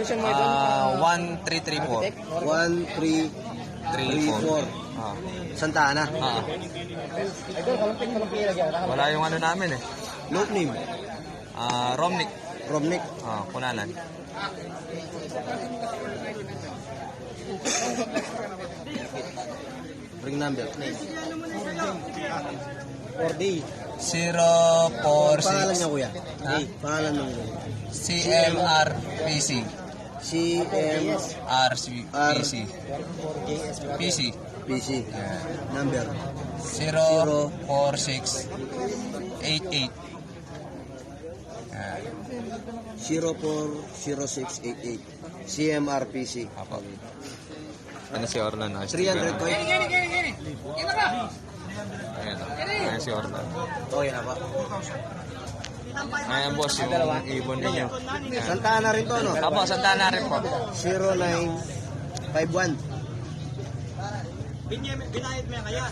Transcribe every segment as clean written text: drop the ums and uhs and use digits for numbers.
condition mo ito? 1334. 1334. Ah. Santa Ana. Ah. Ito, kalumping lagyan. Wala yung ano namin eh. Loop name. Romnick. Romnick. Kunanan. Ring number. 4D. 046. Pangalan niya kuya. Ha? Pangalan ng CMRPC. CMRPC. PC. PC. Number. 04688. 040688. CMRPC. Apo. Ano si Orlan? 300 coin. Ayan si Orlan. Okay na ba? Ayan boss, yung ibon ninyo. Ayan. Santa Ana rin to, no? Apo, Santa Ana rin po. 0951. Binayad mo yan kaya?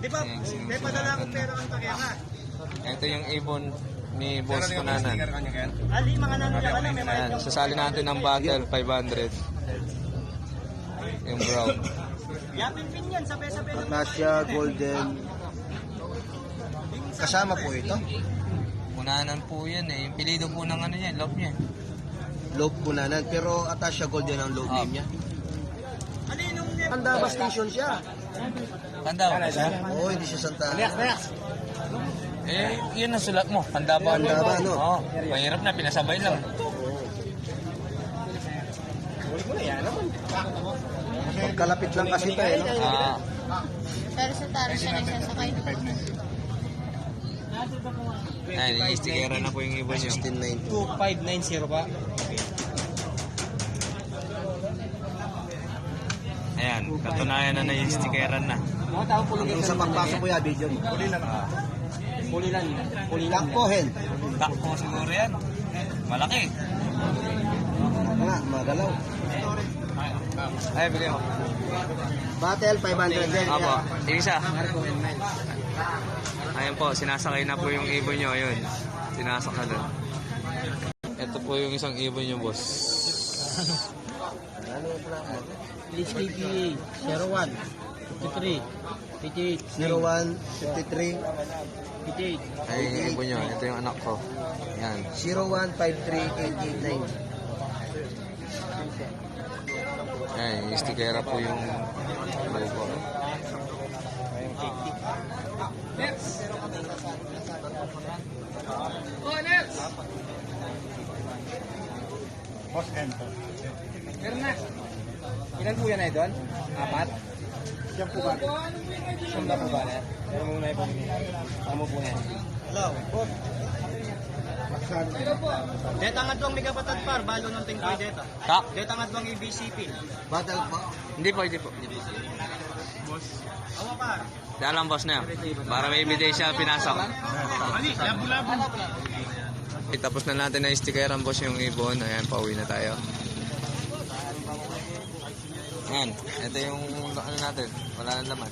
Di ba? May padala akong pera ang takya ka. Ito yung ibon ni Boss Kunanan. Ali, mga nangyayari na may Ayan, sasali natin ng battle, 500. Yung brown. yapin pin yan, sabi-sabi ng Natasha Golden. Kasama po ito. Kunanan po yan eh. Yung pilido po ng ano niya, love niya. Loop Kunanan. Pero Natasha Golden ang loop name niya. Tandaba station siya. Pandaw. Oo, hindi siya Santa Ana. Eh, yun ang sulat mo. Pandaba. Pandaba, no? Oo. Mahirap na, pinasabay lang. Magkalapit lang kasi tayo, no? Pero sa taro siya nagsasakay. Ayan, i-stickeran na po yung ibon nyo. 1690. 2590 ba? Ayan, katunayan na na-stickeran na. Mga taong pulong Yung sa pagpasok ko ya, video mo. pulilan. Takpohen. Takpo siguro yan. Malaki. Nga, magalaw. Ay, bigay mo. Battle, 500 din. Apo, yung isa. Ayan po, sinasakay na po yung ibon nyo. Ayun, sinasakay na doon. Ito po yung isang ibon nyo, boss. HKPA 01 53 58 01, 53, 58 Ay, yung ibon nyo. Ito yung anak ko. Ayan. 0153 Ayan, yung stickera po yung logo. Boss Ento. Pero na. Ilan po yan ay doon? 4? Siyam po ba? Siyam na po ba na? Pero muna yung amo po na yan. Hello. Boss. Deta nga doang mega patad par, balo ng tingkoy deta. Tak? Deta nga doang BCP. Battle pa. Hindi po, hindi po. Boss. Awa par. Dalang boss na yan. Para may ebidensya pinasok. Ali, labo-labo. Tapos na natin na stikeran boss yung ibon. Ayan, pauwi na tayo. Ayan, ito yung ano natin. Wala nang laman.